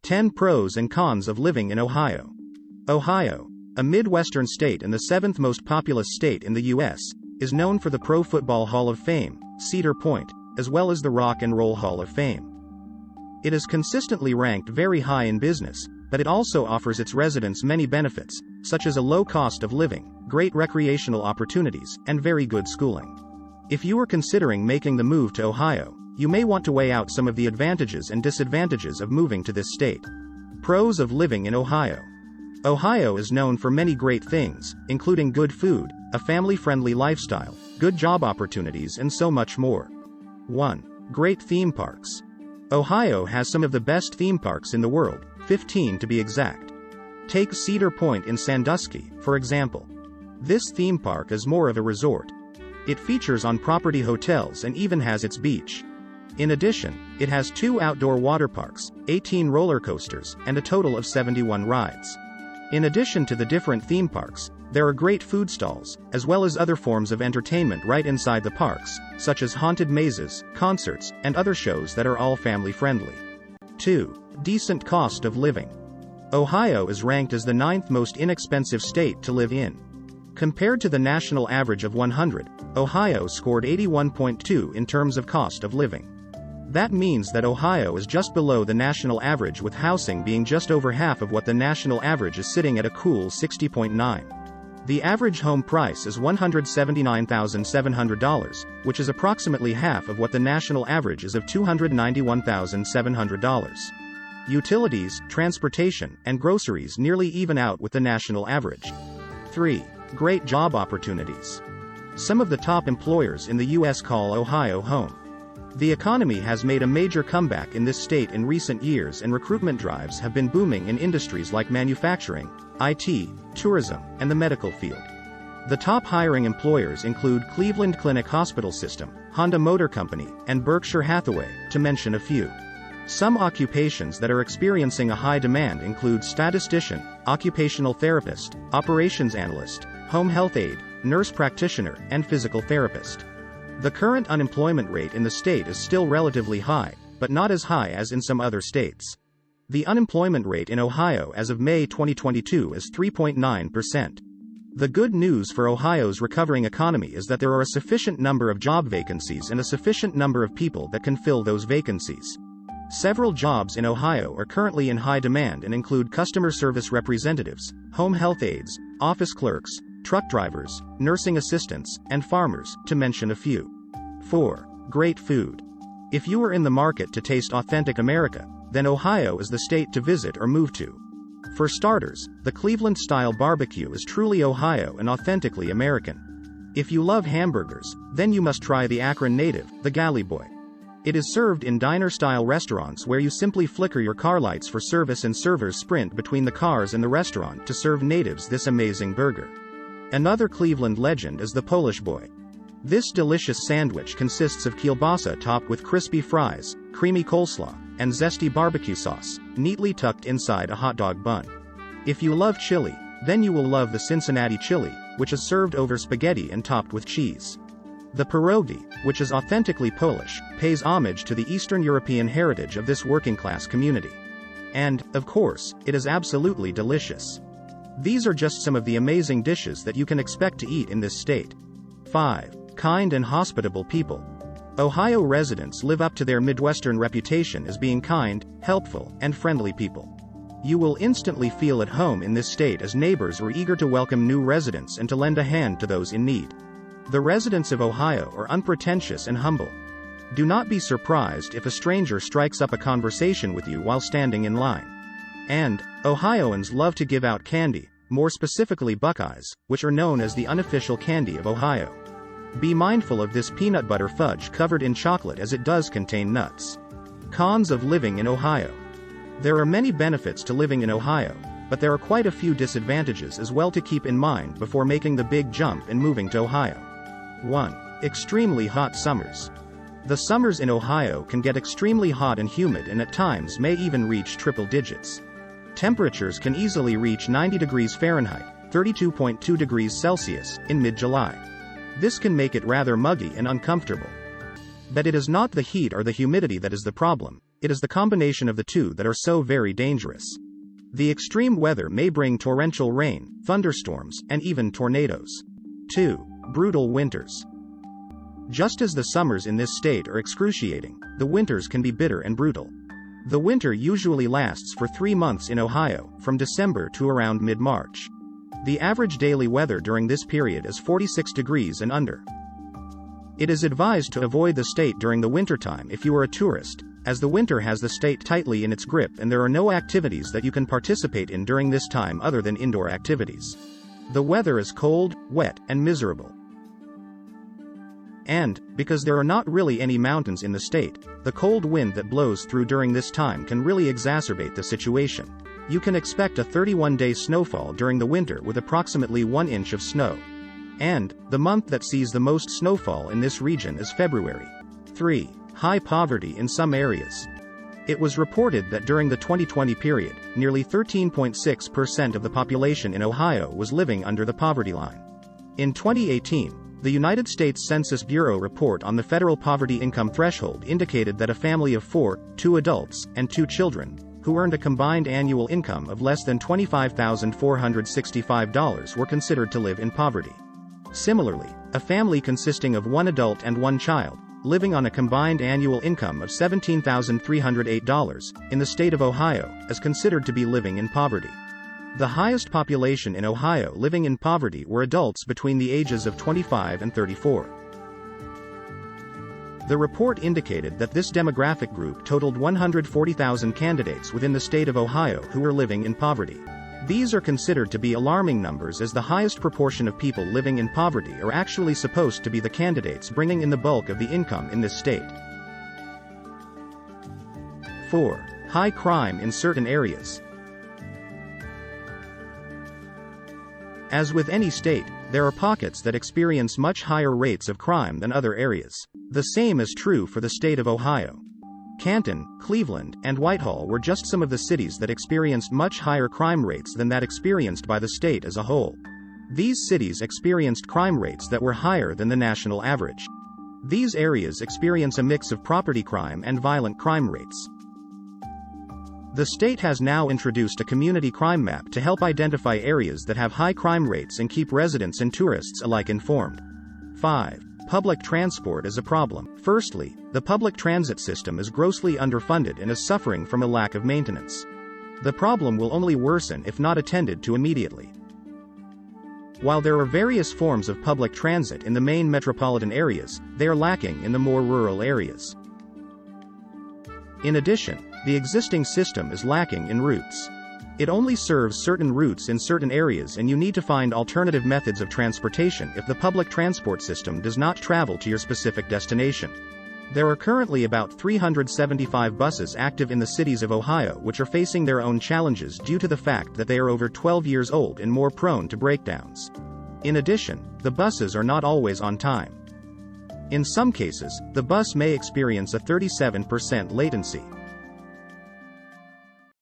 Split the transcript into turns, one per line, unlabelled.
10 Pros and Cons of Living in Ohio. Ohio, a Midwestern state and the 7th most populous state in the U.S., is known for the Pro Football Hall of Fame, Cedar Point, as well as the Rock and Roll Hall of Fame. It is consistently ranked very high in business, but it also offers its residents many benefits, such as a low cost of living, great recreational opportunities, and very good schooling. If you are considering making the move to Ohio, you may want to weigh out some of the advantages and disadvantages of moving to this state. Pros of living in Ohio. Ohio is known for many great things, including good food, a family-friendly lifestyle, good job opportunities, and so much more. 1. Great theme parks. Ohio has some of the best theme parks in the world, 15 to be exact. Take Cedar Point in Sandusky, for example. This theme park is more of a resort. It features on-property hotels and even has its beach. In addition, it has 2 outdoor water parks, 18 roller coasters, and a total of 71 rides. In addition to the different theme parks, there are great food stalls, as well as other forms of entertainment right inside the parks, such as haunted mazes, concerts, and other shows that are all family-friendly. 2. Decent cost of living. Ohio is ranked as the 9th most inexpensive state to live in. Compared to the national average of 100, Ohio scored 81.2 in terms of cost of living. That means that Ohio is just below the national average, with housing being just over half of what the national average is, sitting at a cool 60.9. The average home price is $179,700, which is approximately half of what the national average is of $291,700. Utilities, transportation, and groceries nearly even out with the national average. 3. Great job opportunities. Some of the top employers in the U.S. call Ohio home. The economy has made a major comeback in this state in recent years, and recruitment drives have been booming in industries like manufacturing, IT, tourism, and the medical field. The top hiring employers include Cleveland Clinic Hospital System, Honda Motor Company, and Berkshire Hathaway, to mention a few. Some occupations that are experiencing a high demand include statistician, occupational therapist, operations analyst, home health aide, nurse practitioner, and physical therapist. The current unemployment rate in the state is still relatively high, but not as high as in some other states. The unemployment rate in Ohio as of May 2022 is 3.9%. The good news for Ohio's recovering economy is that there are a sufficient number of job vacancies and a sufficient number of people that can fill those vacancies. Several jobs in Ohio are currently in high demand and include customer service representatives, home health aides, office clerks, truck drivers, nursing assistants, and farmers, to mention a few. 4. Great food. If you are in the market to taste authentic America, then Ohio is the state to visit or move to. For starters, the Cleveland-style barbecue is truly Ohio and authentically American. If you love hamburgers, then you must try the Akron native, the Galley Boy. It is served in diner-style restaurants where you simply flicker your car lights for service and servers sprint between the cars and the restaurant to serve natives this amazing burger. Another Cleveland legend is the Polish Boy. This delicious sandwich consists of kielbasa topped with crispy fries, creamy coleslaw, and zesty barbecue sauce, neatly tucked inside a hot dog bun. If you love chili, then you will love the Cincinnati chili, which is served over spaghetti and topped with cheese. The pierogi, which is authentically Polish, pays homage to the Eastern European heritage of this working-class community. And, of course, it is absolutely delicious. These are just some of the amazing dishes that you can expect to eat in this state. 5. Kind and hospitable people. Ohio residents live up to their Midwestern reputation as being kind, helpful, and friendly people. You will instantly feel at home in this state, as neighbors are eager to welcome new residents and to lend a hand to those in need. The residents of Ohio are unpretentious and humble. Do not be surprised if a stranger strikes up a conversation with you while standing in line. And, Ohioans love to give out candy, more specifically Buckeyes, which are known as the unofficial candy of Ohio. Be mindful of this peanut butter fudge covered in chocolate, as it does contain nuts. Cons of living in Ohio. There are many benefits to living in Ohio, but there are quite a few disadvantages as well to keep in mind before making the big jump and moving to Ohio. 1. Extremely hot summers. The summers in Ohio can get extremely hot and humid, and at times may even reach triple digits. Temperatures can easily reach 90 degrees Fahrenheit, 32.2 degrees Celsius, in mid-July. This can make it rather muggy and uncomfortable. But it is not the heat or the humidity that is the problem, It is the combination of the two that are so very dangerous. The extreme weather may bring torrential rain, thunderstorms, and even tornadoes. 2. Brutal winters. Just as the summers in this state are excruciating, the winters can be bitter and brutal. The winter usually lasts for 3 months in Ohio, from December to around mid-March. The average daily weather during this period is 46 degrees and under. It is advised to avoid the state during the wintertime if you are a tourist, as the winter has the state tightly in its grip and there are no activities that you can participate in during this time other than indoor activities. The weather is cold, wet, and miserable. And, because there are not really any mountains in the state, the cold wind that blows through during this time can really exacerbate the situation. You can expect a 31-day snowfall during the winter with approximately 1 inch of snow. And, the month that sees the most snowfall in this region is February. 3. High poverty in some areas. It was reported that during the 2020 period, nearly 13.6% of the population in Ohio was living under the poverty line. In 2018, the United States Census Bureau report on the federal poverty income threshold indicated that a family of 4, 2 adults, and 2 children, who earned a combined annual income of less than $25,465 were considered to live in poverty. Similarly, a family consisting of 1 adult and 1 child, living on a combined annual income of $17,308, in the state of Ohio, is considered to be living in poverty. The highest population in Ohio living in poverty were adults between the ages of 25 and 34. The report indicated that this demographic group totaled 140,000 candidates within the state of Ohio who were living in poverty. These are considered to be alarming numbers as the highest proportion of people living in poverty are actually supposed to be the candidates bringing in the bulk of the income in this state. 4. High crime in certain areas. As with any state, there are pockets that experience much higher rates of crime than other areas. The same is true for the state of Ohio. Canton, Cleveland, and Whitehall were just some of the cities that experienced much higher crime rates than that experienced by the state as a whole. These cities experienced crime rates that were higher than the national average. These areas experience a mix of property crime and violent crime rates. The state has now introduced a community crime map to help identify areas that have high crime rates and keep residents and tourists alike informed. 5. Public transport is a problem. Firstly, the public transit system is grossly underfunded and is suffering from a lack of maintenance. The problem will only worsen if not attended to immediately. While there are various forms of public transit in the main metropolitan areas, they are lacking in the more rural areas. In addition, the existing system is lacking in routes. It only serves certain routes in certain areas and you need to find alternative methods of transportation if the public transport system does not travel to your specific destination. There are currently about 375 buses active in the cities of Ohio which are facing their own challenges due to the fact that they are over 12 years old and more prone to breakdowns. In addition, the buses are not always on time. In some cases, the bus may experience a 37% latency.